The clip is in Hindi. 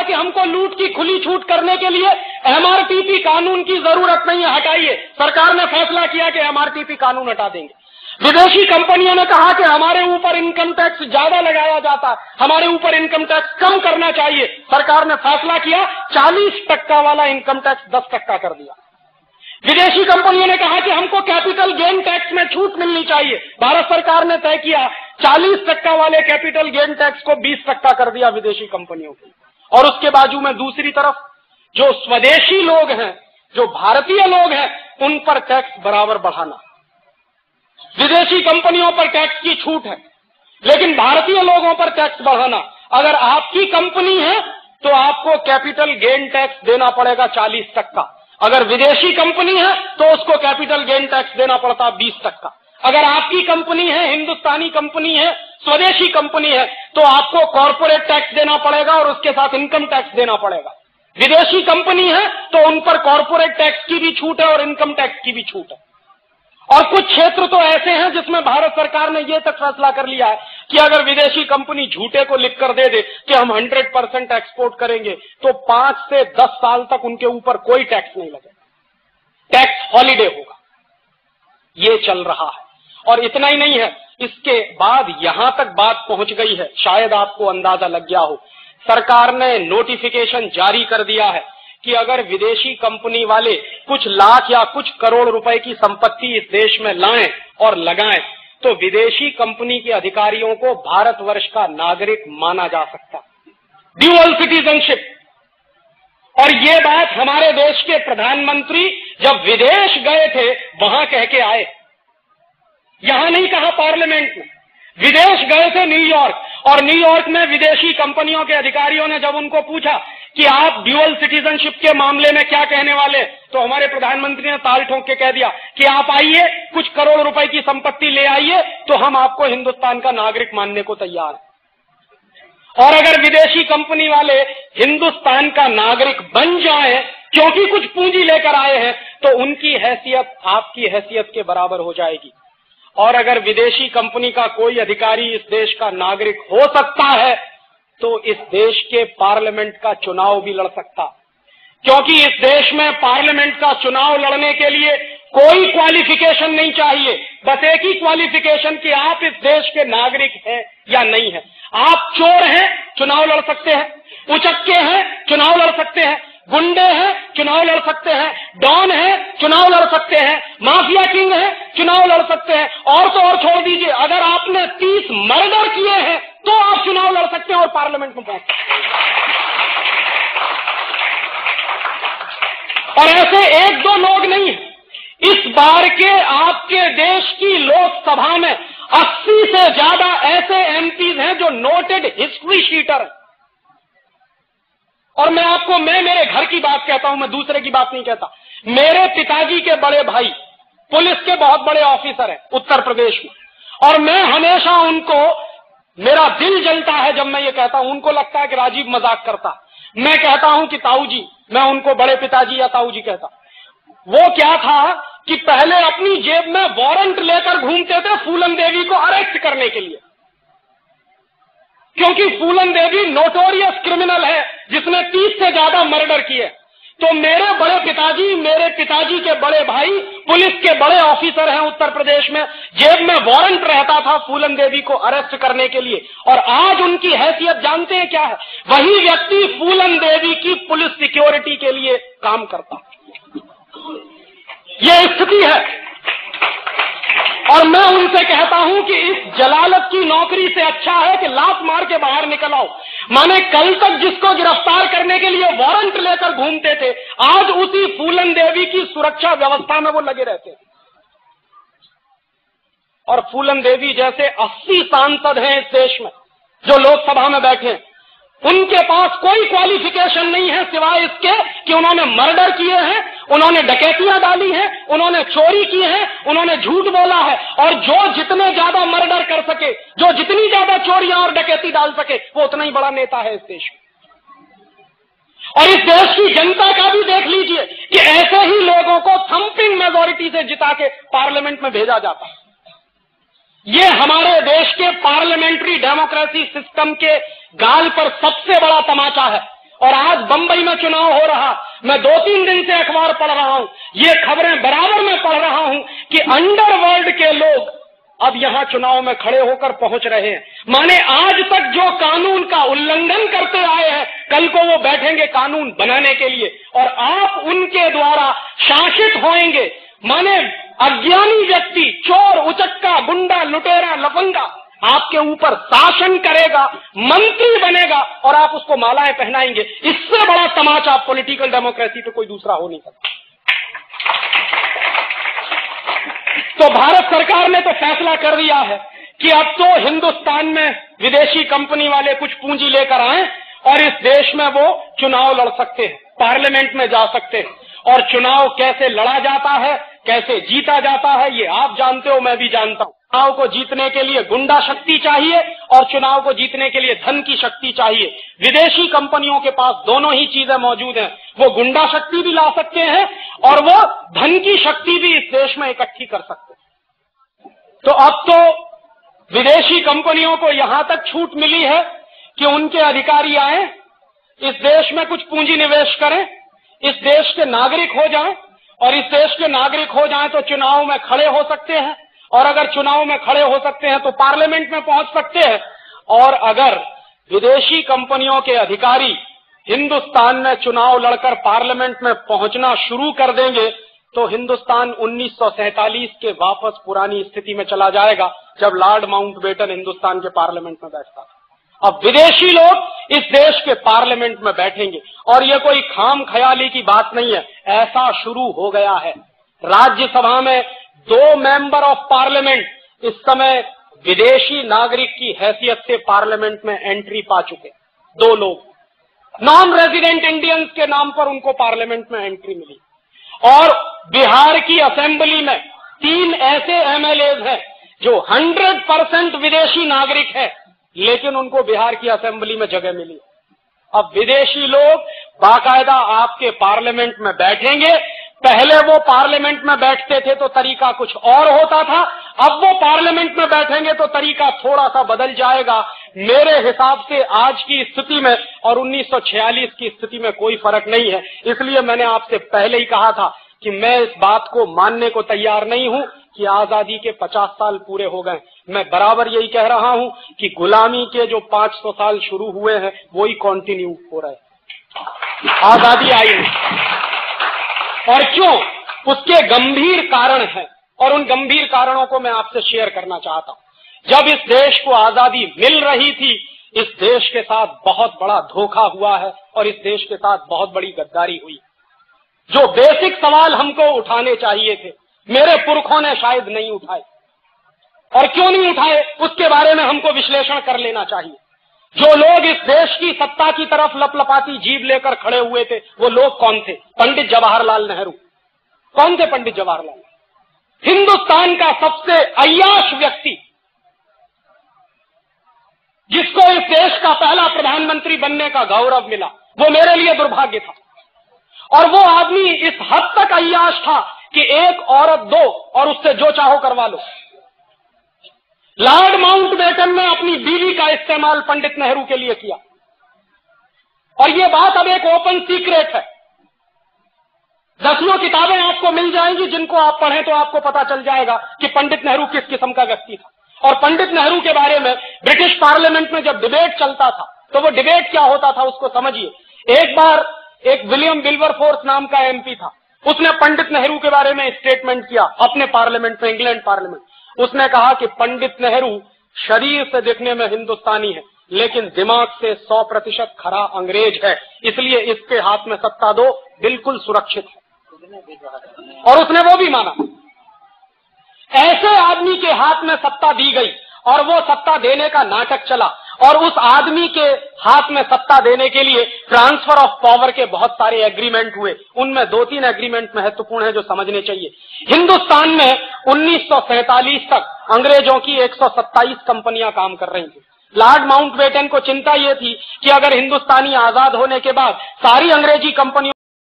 कि हमको लूट की खुली छूट करने के लिए एमआरटीपी कानून की जरूरत नहीं है, हटाइए। सरकार ने फैसला किया कि एमआरटीपी कानून हटा देंगे। विदेशी कंपनियों ने कहा कि हमारे ऊपर इनकम टैक्स ज्यादा लगाया जाता है, हमारे ऊपर इनकम टैक्स कम करना चाहिए। सरकार ने फैसला किया 40% वाला इनकम टैक्स 10% कर दिया। विदेशी कंपनियों ने कहा कि हमको कैपिटल गेन टैक्स में छूट मिलनी चाहिए। भारत सरकार ने तय किया 40% वाले कैपिटल गेन टैक्स को 20% कर दिया विदेशी कंपनियों के। और उसके बाजू में दूसरी तरफ जो स्वदेशी लोग हैं, जो भारतीय लोग हैं, उन पर टैक्स बराबर बढ़ाना। विदेशी कंपनियों पर टैक्स की छूट है, लेकिन भारतीय लोगों पर टैक्स बढ़ाना। अगर आपकी कंपनी है तो आपको कैपिटल गेन टैक्स देना पड़ेगा 40%। अगर विदेशी कंपनी है तो उसको कैपिटल गेन टैक्स देना पड़ता 20%। अगर आपकी कंपनी है, हिंदुस्तानी कंपनी है, स्वदेशी कंपनी है, तो आपको कॉर्पोरेट टैक्स देना पड़ेगा और उसके साथ इनकम टैक्स देना पड़ेगा। विदेशी कंपनी है तो उन पर कॉर्पोरेट टैक्स की भी छूट है और इनकम टैक्स की भी छूट है। और कुछ क्षेत्र तो ऐसे हैं जिसमें भारत सरकार ने यह तक फैसला कर लिया है कि अगर विदेशी कंपनी झूठे को लिखकर दे दे कि हम 100% एक्सपोर्ट करेंगे, तो 5 से 10 साल तक उनके ऊपर कोई टैक्स नहीं लगेगा, टैक्स हॉलिडे होगा। ये चल रहा है। और इतना ही नहीं है, इसके बाद यहां तक बात पहुंच गई है, शायद आपको अंदाजा लग गया हो, सरकार ने नोटिफिकेशन जारी कर दिया है कि अगर विदेशी कंपनी वाले कुछ लाख या कुछ करोड़ रुपए की संपत्ति इस देश में लाएं और लगाएं, तो विदेशी कंपनी के अधिकारियों को भारतवर्ष का नागरिक माना जा सकता, ड्यूअल सिटीजनशिप। और ये बात हमारे देश के प्रधानमंत्री जब विदेश गए थे वहां कह के आए, यहां नहीं कहा पार्लियामेंट में। विदेश गए थे न्यूयॉर्क, और न्यूयॉर्क में विदेशी कंपनियों के अधिकारियों ने जब उनको पूछा कि आप ड्यूअल सिटीजनशिप के मामले में क्या कहने वाले, तो हमारे प्रधानमंत्री ने ताल ठोक के कह दिया कि आप आइए, कुछ करोड़ रुपए की संपत्ति ले आइए, तो हम आपको हिंदुस्तान का नागरिक मानने को तैयार हैं। और अगर विदेशी कंपनी वाले हिंदुस्तान का नागरिक बन जाए क्योंकि कुछ पूंजी लेकर आए हैं, तो उनकी हैसियत आपकी हैसियत के बराबर हो जाएगी। और अगर विदेशी कंपनी का कोई अधिकारी इस देश का नागरिक हो सकता है, तो इस देश के पार्लियामेंट का चुनाव भी लड़ सकता, क्योंकि इस देश में पार्लियामेंट का चुनाव लड़ने के लिए कोई क्वालिफिकेशन नहीं चाहिए, बस एक ही क्वालिफिकेशन कि आप इस देश के नागरिक हैं या नहीं हैं। आप चोर हैं, चुनाव लड़ सकते हैं, उचक्के हैं, चुनाव लड़ सकते हैं, गुंडे हैं, चुनाव लड़ सकते हैं, डॉन है, चुनाव लड़ सकते हैं, माफिया किंग है, चुनाव लड़ सकते हैं। और तो और छोड़ दीजिए, अगर आपने 30 मर्डर किए हैं तो आप चुनाव लड़ सकते हैं और पार्लियामेंट में पहुंच सकते हैं। और ऐसे 1-2 लोग नहीं है, इस बार के आपके देश की लोकसभा में 80 से ज्यादा ऐसे एमपीज हैं जो नोटेड हिस्ट्री शीटर हैं। और मैं मेरे घर की बात कहता हूं, मैं दूसरे की बात नहीं कहता। मेरे पिताजी के बड़े भाई पुलिस के बहुत बड़े ऑफिसर हैं उत्तर प्रदेश में, और मैं हमेशा उनको, मेरा दिल जलता है जब मैं ये कहता हूं, उनको लगता है कि राजीव मजाक करता, मैं कहता हूं कि ताऊ जी, मैं उनको बड़े पिताजी या ताऊ जी कहता। वो क्या था कि पहले अपनी जेब में वारंट लेकर घूमते थे फूलन देवी को अरेस्ट करने के लिए, क्योंकि फूलन देवी नोटोरियस क्रिमिनल है जिसने 30 से ज्यादा मर्डर किए। तो मेरे बड़े पिताजी, मेरे पिताजी के बड़े भाई पुलिस के बड़े ऑफिसर हैं उत्तर प्रदेश में, जेब में वारंट रहता था फूलन देवी को अरेस्ट करने के लिए। और आज उनकी हैसियत जानते हैं क्या है? वही व्यक्ति फूलन देवी की पुलिस सिक्योरिटी के लिए काम करता। यह स्थिति है। और मैं उनसे कहता हूं कि इस जलालत की नौकरी से अच्छा है कि लात मार के बाहर निकल आओ। माने कल तक जिसको गिरफ्तार करने के लिए वारंट लेकर घूमते थे, आज उसी फूलन देवी की सुरक्षा व्यवस्था में वो लगे रहते हैं। और फूलन देवी जैसे 80 सांसद हैं इस देश में जो लोकसभा में बैठे हैं, उनके पास कोई क्वालिफिकेशन नहीं है सिवाय इसके कि उन्होंने मर्डर किए हैं, उन्होंने डकैतियां डाली हैं, उन्होंने चोरी की है, उन्होंने झूठ बोला है। और जो जितने ज्यादा मर्डर कर सके, जो जितनी ज्यादा चोरियां और डकैती डाल सके, वो उतना ही बड़ा नेता है इस देश में। और इस देश की जनता का भी देख लीजिए कि ऐसे ही लोगों को थंपिंग मेजॉरिटी से जिता के पार्लियामेंट में भेजा जाता है। ये हमारे देश के पार्लियामेंट्री डेमोक्रेसी सिस्टम के गाल पर सबसे बड़ा तमाचा है। और आज बंबई में चुनाव हो रहा, मैं 2-3 दिन से अखबार पढ़ रहा हूं, ये खबरें बराबर में पढ़ रहा हूं कि अंडरवर्ल्ड के लोग अब यहां चुनाव में खड़े होकर पहुंच रहे हैं। माने आज तक जो कानून का उल्लंघन करते आए हैं, कल को वो बैठेंगे कानून बनाने के लिए और आप उनके द्वारा शासित होंगे। माने अज्ञानी व्यक्ति, चोर, उचक्का, गुंडा, लुटेरा, लफंगा आपके ऊपर शासन करेगा, मंत्री बनेगा और आप उसको मालाएं पहनाएंगे। इससे बड़ा तमाचा पॉलिटिकल डेमोक्रेसी पे कोई दूसरा हो नहीं सकता। तो भारत सरकार ने तो फैसला कर दिया है कि अब तो हिंदुस्तान में विदेशी कंपनी वाले कुछ पूंजी लेकर आए और इस देश में वो चुनाव लड़ सकते हैं, पार्लियामेंट में जा सकते हैं। और चुनाव कैसे लड़ा जाता है, कैसे जीता जाता है, ये आप जानते हो, मैं भी जानता हूं। चुनाव को जीतने के लिए गुंडा शक्ति चाहिए और चुनाव को जीतने के लिए धन की शक्ति चाहिए। विदेशी कंपनियों के पास दोनों ही चीजें मौजूद हैं। वो गुंडा शक्ति भी ला सकते हैं और वो धन की शक्ति भी इस देश में इकट्ठी कर सकते हैं। तो अब तो विदेशी कंपनियों को यहां तक छूट मिली है कि उनके अधिकारी आए, इस देश में कुछ पूंजी निवेश करें, इस देश के नागरिक हो जाएं और इस देश के नागरिक हो जाएं तो चुनाव में खड़े हो सकते हैं और अगर चुनाव में खड़े हो सकते हैं तो पार्लियामेंट में पहुंच सकते हैं। और अगर विदेशी कंपनियों के अधिकारी हिंदुस्तान में चुनाव लड़कर पार्लियामेंट में पहुंचना शुरू कर देंगे तो हिंदुस्तान 1947 के वापस पुरानी स्थिति में चला जाएगा जब लॉर्ड माउंटबेटन हिंदुस्तान के पार्लियामेंट में बैठता था। अब विदेशी लोग इस देश के पार्लियामेंट में बैठेंगे और यह कोई खाम ख्याली की बात नहीं है, ऐसा शुरू हो गया है। राज्यसभा में 2 मेंबर ऑफ पार्लियामेंट इस समय विदेशी नागरिक की हैसियत से पार्लियामेंट में एंट्री पा चुके। 2 लोग नॉन रेजिडेंट इंडियंस के नाम पर उनको पार्लियामेंट में एंट्री मिली। और बिहार की असेंबली में 3 ऐसे एमएलएज हैं जो 100% विदेशी नागरिक है, लेकिन उनको बिहार की असेंबली में जगह मिली। अब विदेशी लोग बाकायदा आपके पार्लियामेंट में बैठेंगे। पहले वो पार्लियामेंट में बैठते थे तो तरीका कुछ और होता था, अब वो पार्लियामेंट में बैठेंगे तो तरीका थोड़ा सा बदल जाएगा। मेरे हिसाब से आज की स्थिति में और 1946 की स्थिति में कोई फर्क नहीं है। इसलिए मैंने आपसे पहले ही कहा था कि मैं इस बात को मानने को तैयार नहीं हूं कि आजादी के 50 साल पूरे हो गए। मैं बराबर यही कह रहा हूं कि गुलामी के जो 500 साल शुरू हुए हैं वही कंटिन्यू हो रहे हैं। आजादी आई नहीं। और क्यों? उसके गंभीर कारण हैं और उन गंभीर कारणों को मैं आपसे शेयर करना चाहता हूं। जब इस देश को आजादी मिल रही थी, इस देश के साथ बहुत बड़ा धोखा हुआ है और इस देश के साथ बहुत बड़ी गद्दारी हुई। जो बेसिक सवाल हमको उठाने चाहिए थे, मेरे पुरखों ने शायद नहीं उठाए। और क्यों नहीं उठाए, उसके बारे में हमको विश्लेषण कर लेना चाहिए। जो लोग इस देश की सत्ता की तरफ लपलपाती जीभ लेकर खड़े हुए थे, वो लोग कौन थे? पंडित जवाहरलाल नेहरू। कौन थे पंडित जवाहरलाल? हिंदुस्तान का सबसे अय्याश व्यक्ति, जिसको इस देश का पहला प्रधानमंत्री बनने का गौरव मिला। वो मेरे लिए दुर्भाग्य था। और वो आदमी इस हद तक अय्याश था कि एक औरत दो और उससे जो चाहो करवा लो। लॉर्ड माउंटबेटन ने अपनी बीवी का इस्तेमाल पंडित नेहरू के लिए किया और ये बात अब एक ओपन सीक्रेट है। 10 किताबें आपको मिल जाएंगी जिनको आप पढ़ें तो आपको पता चल जाएगा कि पंडित नेहरू किस किस्म का व्यक्ति था। और पंडित नेहरू के बारे में ब्रिटिश पार्लियामेंट में जब डिबेट चलता था तो वो डिबेट क्या होता था उसको समझिए। एक बार एक विलियम विल्बरफोर्स नाम का एमपी था, उसने पंडित नेहरू के बारे में स्टेटमेंट किया अपने पार्लियामेंट में, इंग्लैंड पार्लियामेंट। उसने कहा कि पंडित नेहरू शरीर से देखने में हिंदुस्तानी है लेकिन दिमाग से 100% खरा अंग्रेज है, इसलिए इसके हाथ में सत्ता दो, बिल्कुल सुरक्षित है। और उसने वो भी माना। ऐसे आदमी के हाथ में सत्ता दी गई और वो सत्ता देने का नाटक चला और उस आदमी के हाथ में सत्ता देने के लिए ट्रांसफर ऑफ पावर के बहुत सारे एग्रीमेंट हुए। उनमें 2-3 एग्रीमेंट महत्वपूर्ण है जो समझने चाहिए। हिंदुस्तान में 1947 तक अंग्रेजों की 127 कंपनियां काम कर रही थी। लॉर्ड माउंटबेटन को चिंता यह थी कि अगर हिंदुस्तानी आजाद होने के बाद सारी अंग्रेजी कंपनियों